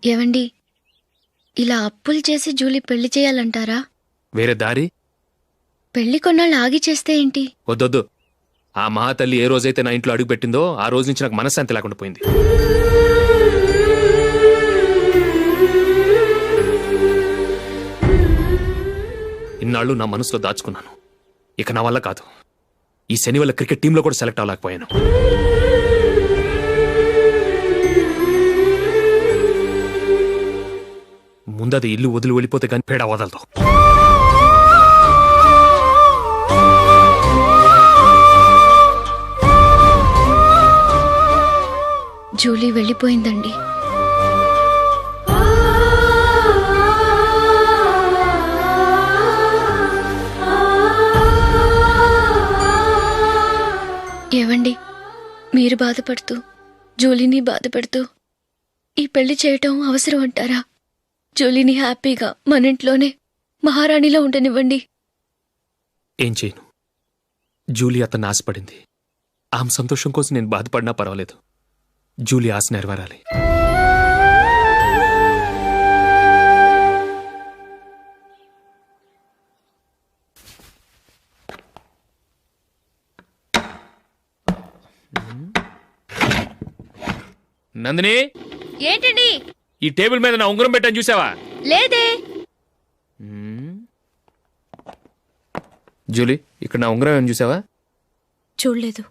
ఏవండి, ఇలా అప్పులు చేసి జూలీ పెళ్లి చేయాలంటారా? వేరే దారి? పెళ్లి కొన్నాళ్ళు ఆగి చేస్తే ఏంటి? వద్దొద్దు. ఆ మహాతల్లి ఏ రోజైతే నా ఇంట్లో అడుగు పెట్టిందో ఆ రోజు నుంచి నాకు మనశ్శాంతి లేకుండా పోయింది. ఇన్నాళ్ళు నా మనసులో దాచుకున్నాను. ఇక నా వల్ల కాదు. ఈ శని వల్ల క్రికెట్ టీంలో కూడా సెలెక్ట్ అవ్వలేకపోయాను. ముందది ఇల్లు వదిలి వెళ్ళిపోతే కానీ పేడ వదలదు. జూలీ వెళ్ళిపోయిందండి. ఏవండి, మీరు బాధపడుతూ జూలీని బాధపడుతూ ఈ పెళ్లి చేయటం అవసరం అంటారా? జూలీని హ్యాపీగా మన ఇంట్లోనే మహారాణిలో ఉండనివ్వండి. ఏం చేయను? జూలీ అతన్ని ఆశపడింది. ఆమె సంతోషం కోసం నేను బాధపడినా పర్వాలేదు. జూలీ ఆశ నెరవేరాలి. నందిని, ఏంటండి? ఈ టేబుల్ మీద నా ఉంగరం పెట్టని చూసావా? లేదే. జూలీ, ఇక్కడ నా ఉంగరం ఏమని చూసావా? చూడలేదు.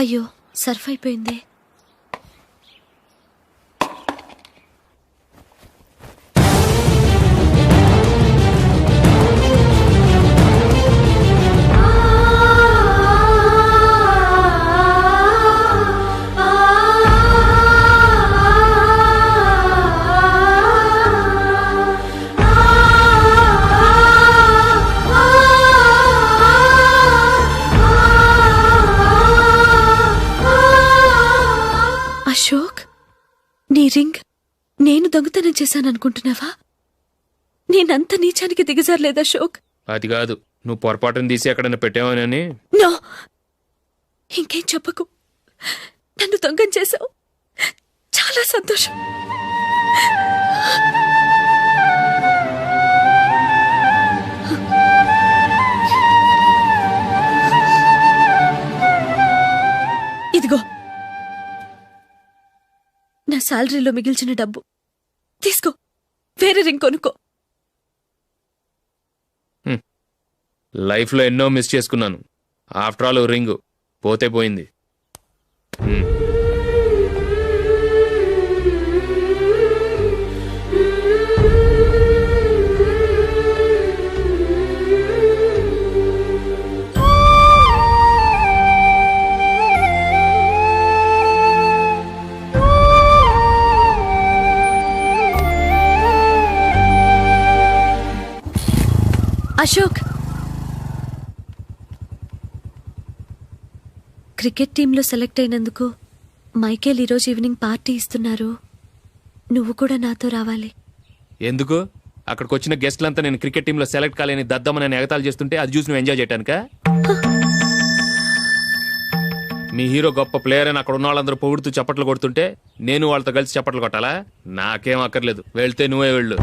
అయ్యో, సర్ఫ్ అయిపోయిందే. అశోక్, నీ రింగ్ నేను దొంగతనం చేశాననుకుంటున్నావా? నేనంత నీచానికి దిగజారలేదు అశోక్. అది కాదు, నువ్వు పొరపాటును తీసి ఎక్కడైనా పెట్టావని. నో, ఇంకేం చెప్పకు. నన్ను దొంగం చేశావు. చాలా సంతోషం. ఇదిగో నా శాలరీలో మిగిల్చిన డబ్బు తీసుకో. వేరే రింగ్ కొనుక్కో. లైఫ్లో ఎన్నో మిస్ చేసుకున్నాను. ఆఫ్టర్ ఆల్ రింగ్ పోతే పోయింది. అశోక్, క్రికెట్ టీంలో సెలెక్ట్ అయినందుకు మైకేల్ ఈరోజు ఈవినింగ్ పార్టీ ఇస్తున్నారు. నువ్వు కూడా నాతో రావాలి. ఎందుకు? అక్కడికి వచ్చిన గెస్ట్లంతా నేను క్రికెట్ టీంలో సెలెక్ట్ కాలేని దద్దమని ఎగతాలు చేస్తుంటే అది చూసి నువ్వు ఎంజాయ్ చేయటానికా? మీ హీరో గొప్ప ప్లేయర్ అని అక్కడ ఉన్న వాళ్ళందరూ పొగుడుతూ చప్పట్లు కొడుతుంటే నేను వాళ్ళతో కలిసి చప్పట్లు కొట్టాలా? నాకేం అక్కర్లేదు. వెళ్తే నువ్వే వెళ్ళు.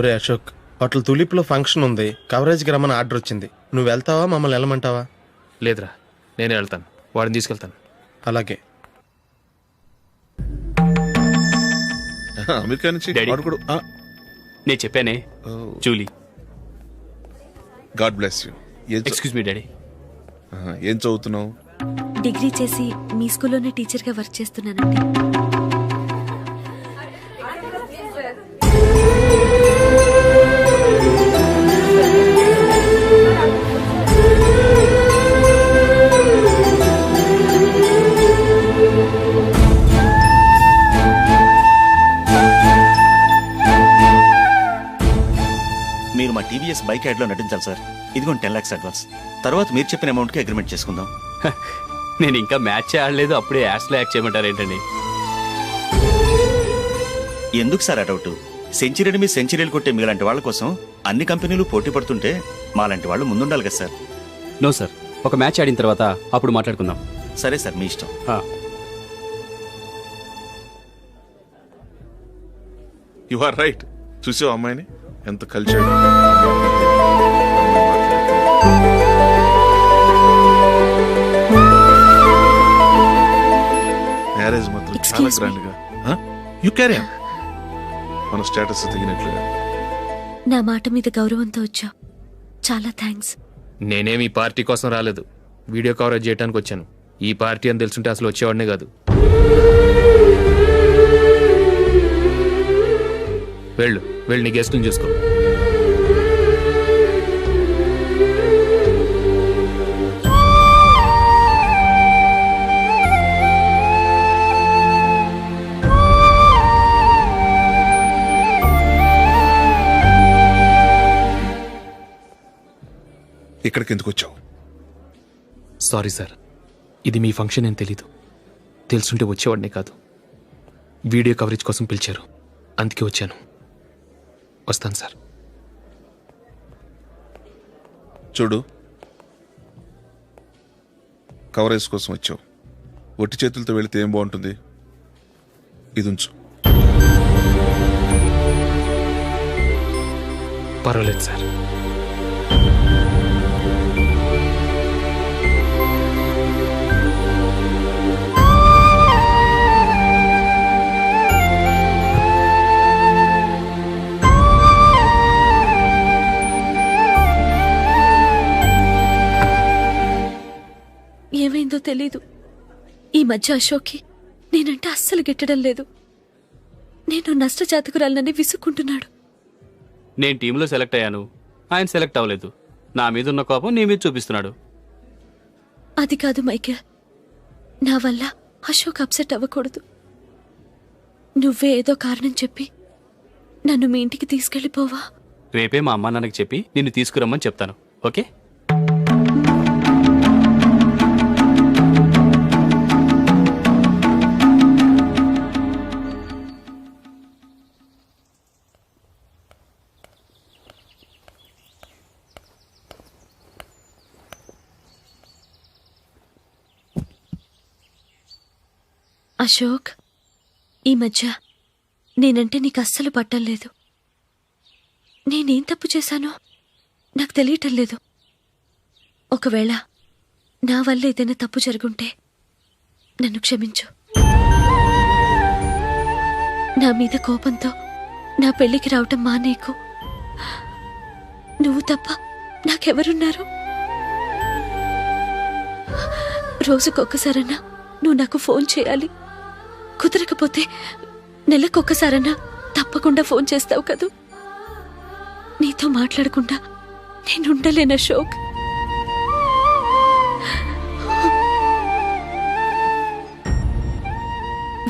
ఒరే అశోక్, హోటల్ తులిప్లో ఫంక్షన్ ఉంది. కవరేజ్కి రమ్మని ఆర్డర్ వచ్చింది. నువ్వు వెళ్తావా, మమ్మల్ని వెళ్ళమంటావా? లేదురా, నేనే వెళ్తాను. వాడిని తీసుకెళ్తాను. అలాగే. అమెరికా నుంచి నేను చెప్పానే, Julie. God bless you. Excuse me daddy. ఏం చదువుతున్నావు? డిగ్రీ చేసి మీ స్కూల్లోనే టీచర్గా వర్క్ చేస్తున్నానండి. మైక్ యాడ్లో నటించాలి సార్. ఇదిగోండి 10 lakhs అడ్వాన్స్. తర్వాత మీరు చెప్పిన అమౌంట్కి అగ్రిమెంట్ చేసుకుందాం. నేను ఇంకా మ్యాచ్ ఆడలేదు, అప్పుడే యాడ్స్లో యాక్ట్ చేయమంటారు ఏంటండి? ఎందుకు సార్ ఆ డౌట్? సెంచరీని మీ సెంచరీలు కొట్టే మీలాంటి వాళ్ళ కోసం అన్ని కంపెనీలు పోటీ పడుతుంటే మాలాంటి వాళ్ళు ముందుండాలి కదా సార్. నో సార్, ఒక మ్యాచ్ ఆడిన తర్వాత అప్పుడు మాట్లాడుకుందాం. సరే సార్, మీ ఇష్టం. You are right. చూసావు అమ్మాయిని ఎంత కల్చర్డ్. మ్యారేజ్ మాత్రం చాలా Excuse me. గ్రాండ్ గా. You carry on. మన స్టేటస్ తగినట్లుగా. నా మాట మీద గౌరవంతో వచ్చావు, చాలా థ్యాంక్స్. నేనేమి ఈ పార్టీ కోసం రాలేదు, వీడియో కవరేజ్ చేయడానికి వచ్చాను. ఈ పార్టీ అని తెలుసుంటే అసలు వచ్చేవాడినే కాదు. వెళ్ళు వెళ్ళి నీ గెస్ట్ని చూసుకో. ఇక్కడికి ఎందుకు వచ్చావు? సారీ సార్, ఇది మీ ఫంక్షన్ అని తెలీదు. తెలుసుంటే వచ్చేవాడినే కాదు. వీడియో కవరేజ్ కోసం పిలిచారు, అందుకే వచ్చాను. వస్తాను సార్. చూడు, కవరేజ్ కోసం వచ్చావు. ఒట్టి చేతులతో వెళితే ఏం బాగుంటుంది? ఇది ఉంచు. పర్వాలేదు సార్. ఏమైందో తెలీదు, ఈ మధ్య అశోక్కి నేనంటే అస్సలు గిట్టడం లేదు. నేను నష్టజాతకురాలనని విసుక్కుంటున్నాడు. నేను టీంలో సెలెక్ట్ అయ్యాను, ఆయన సెలెక్ట్ అవ్వలేదు. నా మీద ఉన్న కోపం నీ మీద చూపిస్తున్నాడు. అది కాదు మైకేల్, నా వల్ల అశోక్ అప్సెట్ అవ్వకూడదు. నువ్వే ఏదో కారణం చెప్పి నన్ను మీ ఇంటికి తీసుకెళ్ళిపోవా? రేపే మా అమ్మా నాన్నకి చెప్పి నిన్ను తీసుకురమ్మని చెప్తాను, ఓకే? అశోక్, ఈ మధ్య నేనంటే నీకు అస్సలు పట్టలేదు. నేనేం తప్పు చేశానో నాకు తెలియటం లేదు. ఒకవేళ నా వల్ల ఏదైనా తప్పు జరుగుంటే నన్ను క్షమించు. నా మీద కోపంతో నా పెళ్లికి రావటం మానేకు. నువ్వు తప్ప నాకెవరున్నారు? రోజుకొక్కసారన్నా నువ్వు నాకు ఫోన్ చేయాలి. కుదరకపోతే నెలకొక్కసారన్నా తప్పకుండా ఫోన్ చేస్తావు కదూ. నీతో మాట్లాడకుండా నేనుండలేను అశోక్.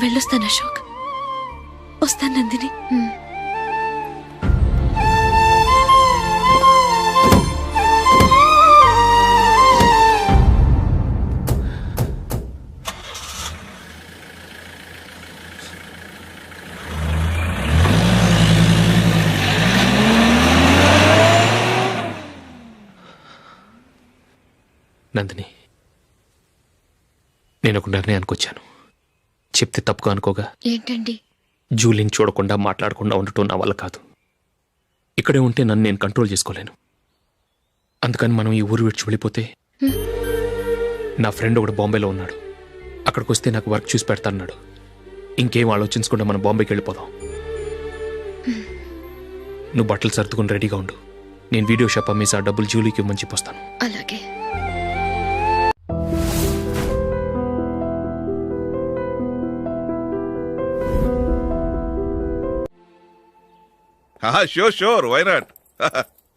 వెళ్ళొస్తాను అశోక్, వస్తాను నందిని. నందిని, నేను ఒక నిర్ణయానికి వచ్చాను. చెప్తే తప్పుగా అనుకోగా. ఏంటండి? జూలిని చూడకుండా మాట్లాడకుండా ఉండటం నా వల్ల కాదు. ఇక్కడే ఉంటే నన్ను నేను కంట్రోల్ చేసుకోలేను. అందుకని మనం ఈ ఊరు విడిచి వెళ్ళిపోతే, నా ఫ్రెండ్ ఒకడు బాంబేలో ఉన్నాడు, అక్కడికి వస్తే నాకు వర్క్ చూసి పెడతాన్నాడు. ఇంకేం ఆలోచించకుండా మనం బాంబేకి వెళ్ళిపోదాం. నువ్వు బట్టలు సర్దుకుని రెడీగా ఉండు. నేను వీడియో షాప్ అమ్మేసి ఆ డబ్బులు జూలీకి ఇవ్వమని చెప్పొస్తాను. అలాగే. Sure, why not.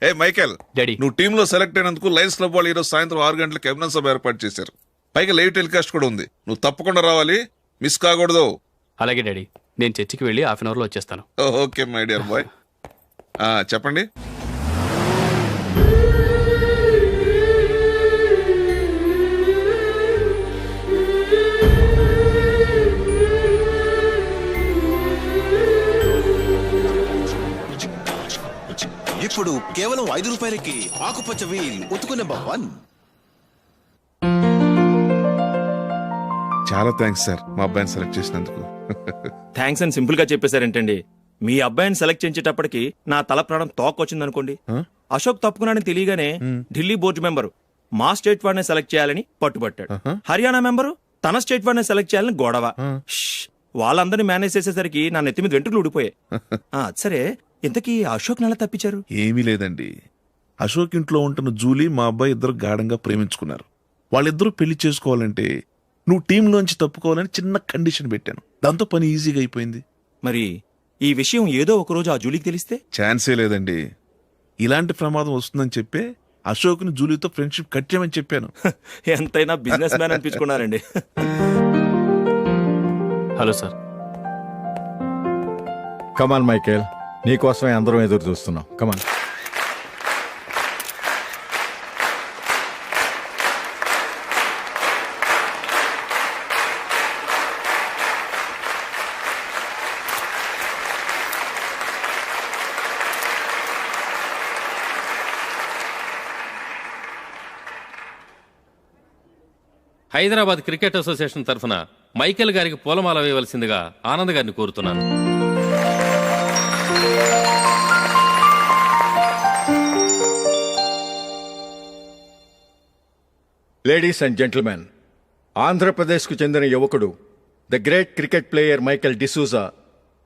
Hey Michael, daddy. నువ్వు టీంలో సెలెక్ట్ అయినందుకు లయన్స్ క్లబ్ వాళ్ళు ఈరోజు సాయంత్రం 6 గంటలకు ఎమినెన్స్ సభ ఏర్పాటు చేశారు. పైగా లైవ్ టెలికాస్ట్ కూడా ఉంది. నువ్వు తప్పకుండా రావాలి, మిస్ కాకూడదు. అలాగే డాడీ, నేను చర్చికి వెళ్ళి 1/2 అవర్లో వచ్చేస్తాను. Okay my dear bye. చెప్పండి. కేవలం 5 రూపాయలకి ఆకుపచ్చ వీల్ ఉతుకు నెంబర్ 1. చాలా థ్యాంక్స్ సార్ మా అబ్బాయిని సెలెక్ట్ చేసినందుకు. థ్యాంక్స్ అని సింపుల్ గా చెప్పేశారేంటండి. మీ అబ్బాయిని సెలెక్ట్ చేసేటప్పటికి నా తల ప్రాణం తోకొచ్చిందనుకోండి. అశోక్ తప్పుకున్నాడని తెలియగానే ఢిల్లీ బోర్డు మెంబరు మా స్టేట్ వాడిని సెలెక్ట్ చేయాలని పట్టుబట్టాడు. హర్యానా మెంబరు తన స్టేట్ వాడిని సెలెక్ట్ చేయాలని గొడవ. వాళ్ళందరినీ మేనేజ్ చేసేసరికి నా నెత్తి మీద వెంట్రులు ఊడిపోయాయి. సరే, ఇంతకీ అశోక్ నెల తప్పించారు? ఏమీ లేదండి, అశోక్ ఇంట్లో ఉంటున్న జూలీ మా అబ్బాయి ఇద్దరు గాఢంగా ప్రేమించుకున్నారు. వాళ్ళిద్దరూ పెళ్లి చేసుకోవాలంటే నువ్వు టీంలోంచి తప్పుకోవాలని చిన్న కండిషన్ పెట్టాను. దాంతో పని ఈజీగా అయిపోయింది. మరి ఈ విషయం ఏదో ఒక రోజు ఆ జూలీకి తెలిస్తే? ఛాన్సే లేదండి. ఇలాంటి ప్రమాదం వస్తుందని చెప్పే అశోక్ని జూలీతో ఫ్రెండ్షిప్ కట్టేమని చెప్పాను. ఎంతైనా బిజినెస్ మ్యాన్ అనిపించుకున్నారండి. Hello sir. కమాన్ మైకేల్, నీకోసమే అందరం ఎదురు చూస్తున్నాం. కమాన్. హైదరాబాద్ క్రికెట్ అసోసియేషన్ తరఫున మైకేల్ గారికి పూలమాల వేయవలసిందిగా ఆనంద్ గారిని కోరుతున్నాను. లేడీస్ అండ్ జెంటిల్మెన్, ఆంధ్రప్రదేశ్కు చెందిన యువకుడు the great cricket player Michael D'Souza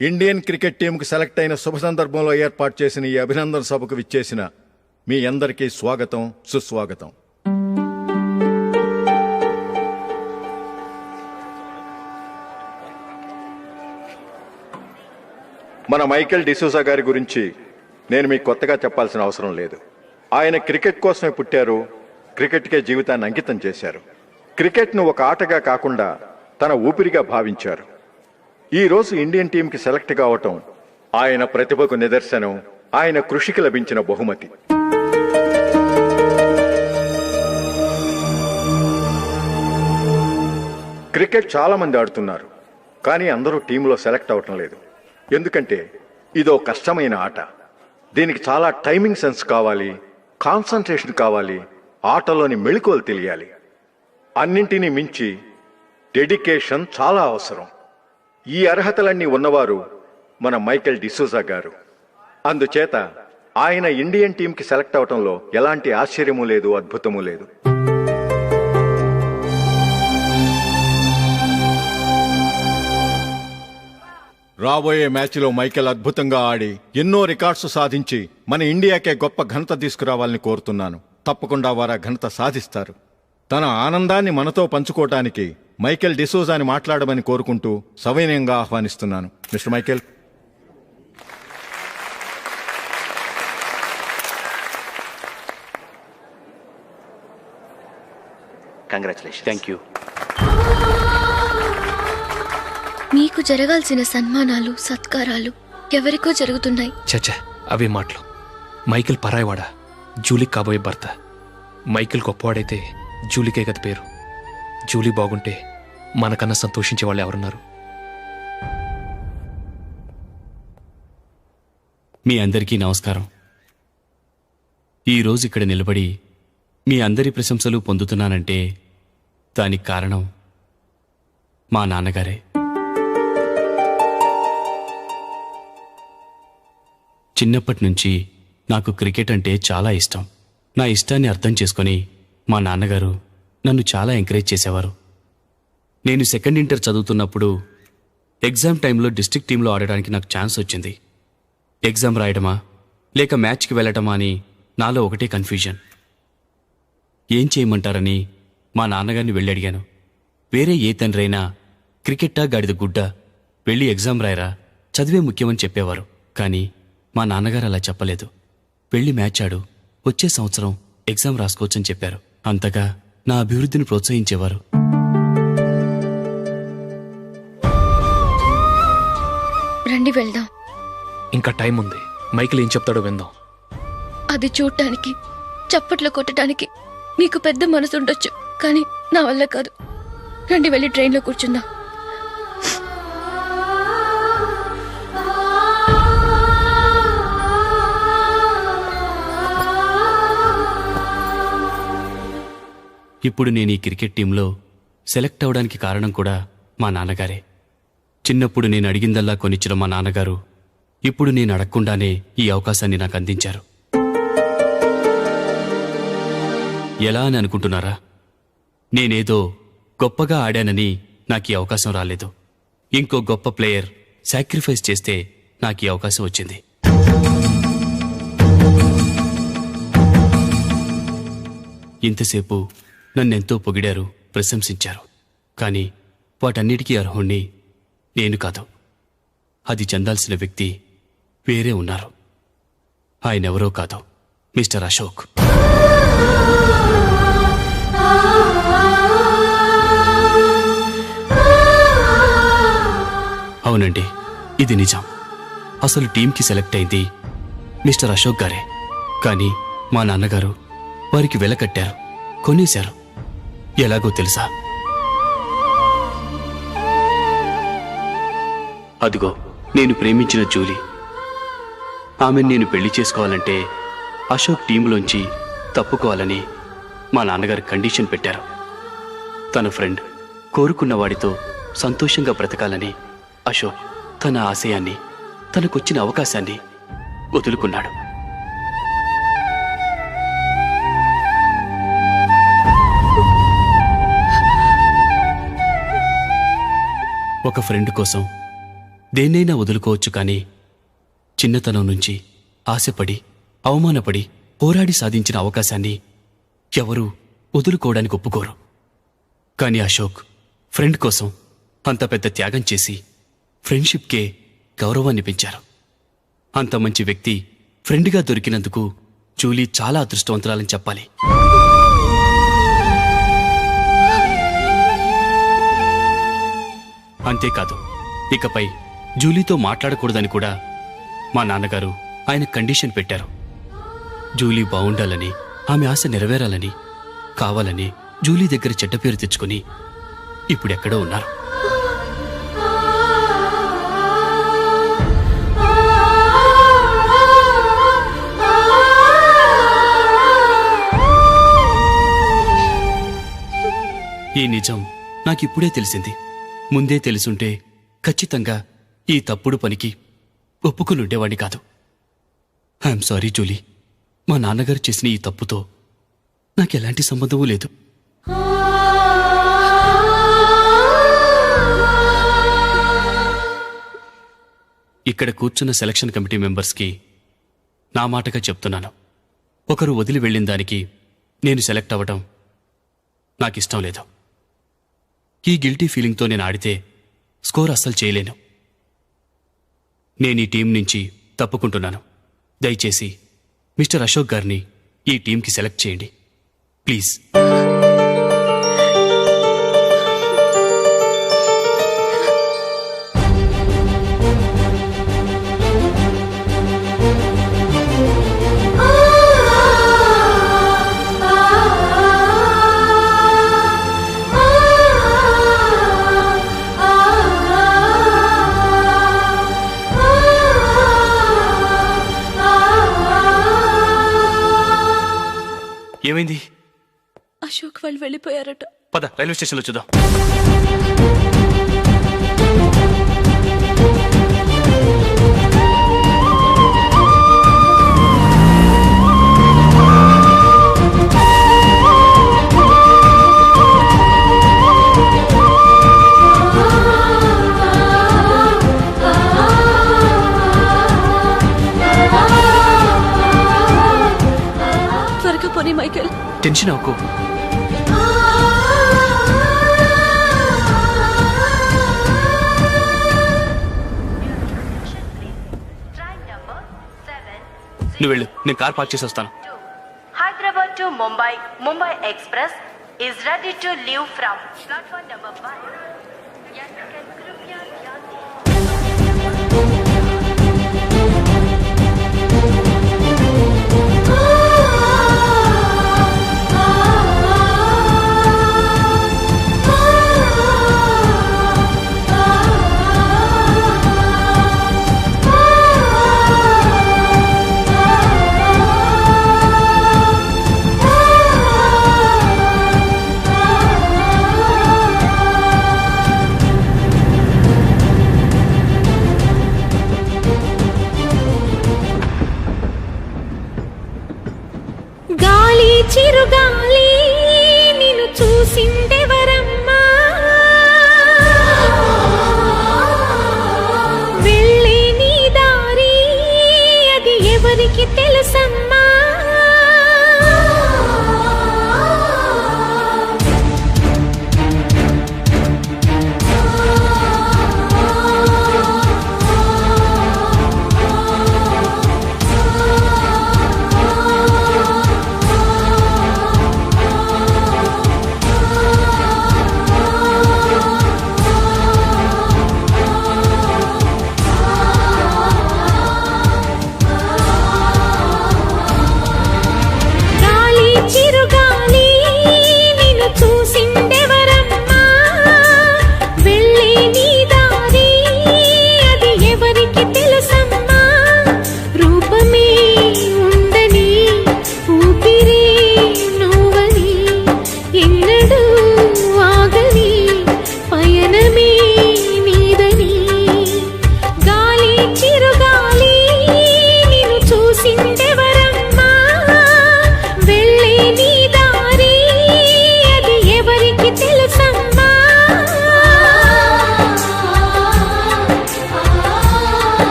Indian cricket టీంకు సెలెక్ట్ అయిన శుభ సందర్భంలో ఏర్పాటు చేసిన ఈ అభినందన సభకు విచ్చేసిన మీ అందరికీ స్వాగతం, సుస్వాగతం. మన మైకేల్ డిసూజా గారి గురించి నేను మీకు కొత్తగా చెప్పాల్సిన అవసరం లేదు. ఆయన క్రికెట్ కోసమే పుట్టారు, క్రికెట్కే జీవితాన్ని అంకితం చేశారు. క్రికెట్ను ఒక ఆటగా కాకుండా తన ఊపిరిగా భావించారు. ఈ రోజు ఇండియన్ టీంకి సెలెక్ట్ కావటం ఆయన ప్రతిభకు నిదర్శనం, ఆయన కృషికి లభించిన బహుమతి. క్రికెట్ చాలా మంది ఆడుతున్నారు, కానీ అందరూ టీంలో సెలెక్ట్ అవటం లేదు. ఎందుకంటే ఇదో కష్టమైన ఆట. దీనికి చాలా టైమింగ్ సెన్స్ కావాలి, కాన్సంట్రేషన్ కావాలి, ఆటలోని మెళకువలు తెలియాలి. అన్నింటినీ మించి డెడికేషన్ చాలా అవసరం. ఈ అర్హతలన్నీ ఉన్నవారు మన మైకేల్ డిసూజా గారు. అందుచేత ఆయన ఇండియన్ టీంకి సెలెక్ట్ అవటంలో ఎలాంటి ఆశ్చర్యమూ లేదు, అద్భుతమూ లేదు. రాబోయే మ్యాచ్లో మైకేల్ అద్భుతంగా ఆడి ఎన్నో రికార్డ్స్ సాధించి మన ఇండియాకే గొప్ప ఘనత తీసుకురావాలని కోరుతున్నాను. తప్పకుండా వారు ఆ ఘనత సాధిస్తారు. తన ఆనందాన్ని మనతో పంచుకోవటానికి మైకేల్ డిసూజాని మాట్లాడమని కోరుకుంటూ సవినయంగా ఆహ్వానిస్తున్నాను. Mister Michael. Congratulation. Thank you. మీకు జరగాల్సిన సన్మానాలు, సత్కారాలు ఎవరికో జరుగుతున్నాయి. చచ్చా, అవే మాటలు. మైకేల్ పరాయవాడా, జూలీకి కాబోయే భర్త. మైకేల్ గొప్పవాడైతే జూలీకే గది పేరు. జూలీ బాగుంటే మనకన్నా సంతోషించే వాళ్ళు ఎవరున్నారు? మీ అందరికీ నమస్కారం. ఈరోజు ఇక్కడ నిలబడి మీ అందరి ప్రశంసలు పొందుతున్నానంటే దానికి కారణం మా నాన్నగారే. చిన్నప్పటి నుంచి నాకు క్రికెట్ అంటే చాలా ఇష్టం. నా ఇష్టాన్ని అర్థం చేసుకొని మా నాన్నగారు నన్ను చాలా ఎంకరేజ్ చేసేవారు. నేను సెకండ్ ఇంటర్ చదువుతున్నప్పుడు ఎగ్జామ్ టైంలో డిస్ట్రిక్ట్ టీంలో ఆడడానికి నాకు ఛాన్స్ వచ్చింది. ఎగ్జామ్ రాయడమా లేక మ్యాచ్కి వెళ్ళటమా అని నాలో ఒకటే కన్ఫ్యూజన్. ఏం చేయమంటారని మా నాన్నగారిని వెళ్ళి అడిగాను. వేరే ఏ తండ్రైనా క్రికెట్టా గాడిద గుడ్డ, వెళ్ళి ఎగ్జామ్ రాయరా, చదివే ముఖ్యమని చెప్పేవారు. కానీ మా నాన్నగారు అలా చెప్పలేదు. వెళ్ళి మ్యాచ్ ఆడు, వచ్చే సంవత్సరం ఎగ్జామ్ రాసుకోవచ్చని చెప్పారు. అంతగా నా అభివృద్ధిని ప్రోత్సహించేవారు. రండి వెళ్దాం. ఇంకా టైం ఉంది. మైకేల్ ఏం చెప్తాడో విందాం. అది చూడటానికి, చప్పట్లు కొట్టడానికి మీకు పెద్ద మనసు ఉండొచ్చు, కానీ నా వల్ల కాదు. రండి వెళ్ళి ట్రైన్లో కూర్చుందాం. ఇప్పుడు నేను ఈ క్రికెట్ టీంలో సెలెక్ట్ అవడానికి కారణం కూడా మా నాన్నగారే. చిన్నప్పుడు నేను అడిగిందల్లా కొనిచ్చిన మా నాన్నగారు ఇప్పుడు నేను అడగకుండానే ఈ అవకాశాన్ని నాకు అందించారు. ఎలా అని అనుకుంటున్నారా? నేనేదో గొప్పగా ఆడానని నాకు ఈ అవకాశం రాలేదు. ఇంకో గొప్ప ప్లేయర్ సాక్రిఫైస్ చేస్తే నాకు ఈ అవకాశం వచ్చింది. ఇంతసేపు నన్నెంతో పొగిడారు, ప్రశంసించారు. కానీ వాటన్నిటికీ అర్హుణ్ణి నేను కాదు. అది చెందాల్సిన వ్యక్తి వేరే ఉన్నారు. ఆయనెవరో కాదు, మిస్టర్ అశోక్. అవునండి, ఇది నిజం. అసలు టీంకి సెలెక్ట్ అయింది మిస్టర్ అశోక్ గారే. కానీ మా నాన్నగారు వారికి వెల కట్టారు, కొనేశారు. ఎలాగో తెలుసా? అదిగో నేను ప్రేమించిన జూలీ. ఆమెను నేను పెళ్లి చేసుకోవాలంటే అశోక్ టీంలోంచి తప్పుకోవాలని మా నాన్నగారు కండిషన్ పెట్టారు. తన ఫ్రెండ్ కోరుకున్న వాడితో సంతోషంగా బ్రతకాలని అశోక్ తన ఆశయాన్ని, తనకొచ్చిన అవకాశాన్ని వదులుకున్నాడు. ఒక ఫ్రెండ్ కోసం దేన్నైనా వదులుకోవచ్చు, కానీ చిన్నతనం నుంచి ఆశపడి, అవమానపడి, పోరాడి సాధించిన అవకాశాన్ని ఎవరూ వదులుకోవడానికి ఒప్పుకోరు. కానీ అశోక్ ఫ్రెండ్ కోసం అంత పెద్ద త్యాగం చేసి ఫ్రెండ్షిప్కే గౌరవాన్ని పెంచారు. అంత మంచి వ్యక్తి ఫ్రెండ్గా దొరికినందుకు జూలీ చాలా అదృష్టవంతురాలని చెప్పాలి. అంతేకాదు, ఇకపై జూలీతో మాట్లాడకూడదని కూడా మా నాన్నగారు ఆయన కండిషన్ పెట్టారు. జూలీ బావుండాలని, ఆమె ఆశ నెరవేరాలని, కావాలని జూలీ దగ్గర చెడ్డ పేరు తెచ్చుకుని ఇప్పుడెక్కడో ఉన్నారు. ఈ నిజం నాకిప్పుడే తెలిసింది. ముందే తెలుసుంటే ఖచ్చితంగా ఈ తప్పుడు పనికి ఒప్పుకునుండేవాణ్ణి కాదు. I'm sorry Julie. మా నాన్నగారు చేసిన ఈ తప్పుతో నాకెలాంటి సంబంధమూ లేదు. ఇక్కడ కూర్చున్న సెలక్షన్ కమిటీ మెంబర్స్కి నా మాటగా చెప్తున్నాను. ఒకరు వదిలి వెళ్ళిన దానికి నేను సెలెక్ట్ అవ్వటం నాకిష్టం లేదు. ఈ గిల్టీ ఫీలింగ్తో నేను ఆడితే స్కోర్ అస్సలు చేయలేను. నేను ఈ టీం నుంచి తప్పుకుంటున్నాను. దయచేసి మిస్టర్ అశోక్ గారిని ఈ టీంకి సెలెక్ట్ చేయండి ప్లీజ్. ఏమైంది? అశోక్ వాళ్ళు వెళ్ళిపోయారట. పద, రైల్వే స్టేషన్లో చూద్దాం. త్వరగా పోనీ మైకేల్. టెన్షన్ అవ్వకు. నువ్వు వెళ్ళు, నేను కార్ పార్క్ చేసి వస్తాను. Hyderabad to Mumbai, Mumbai Express is ready to leave from platform number 1.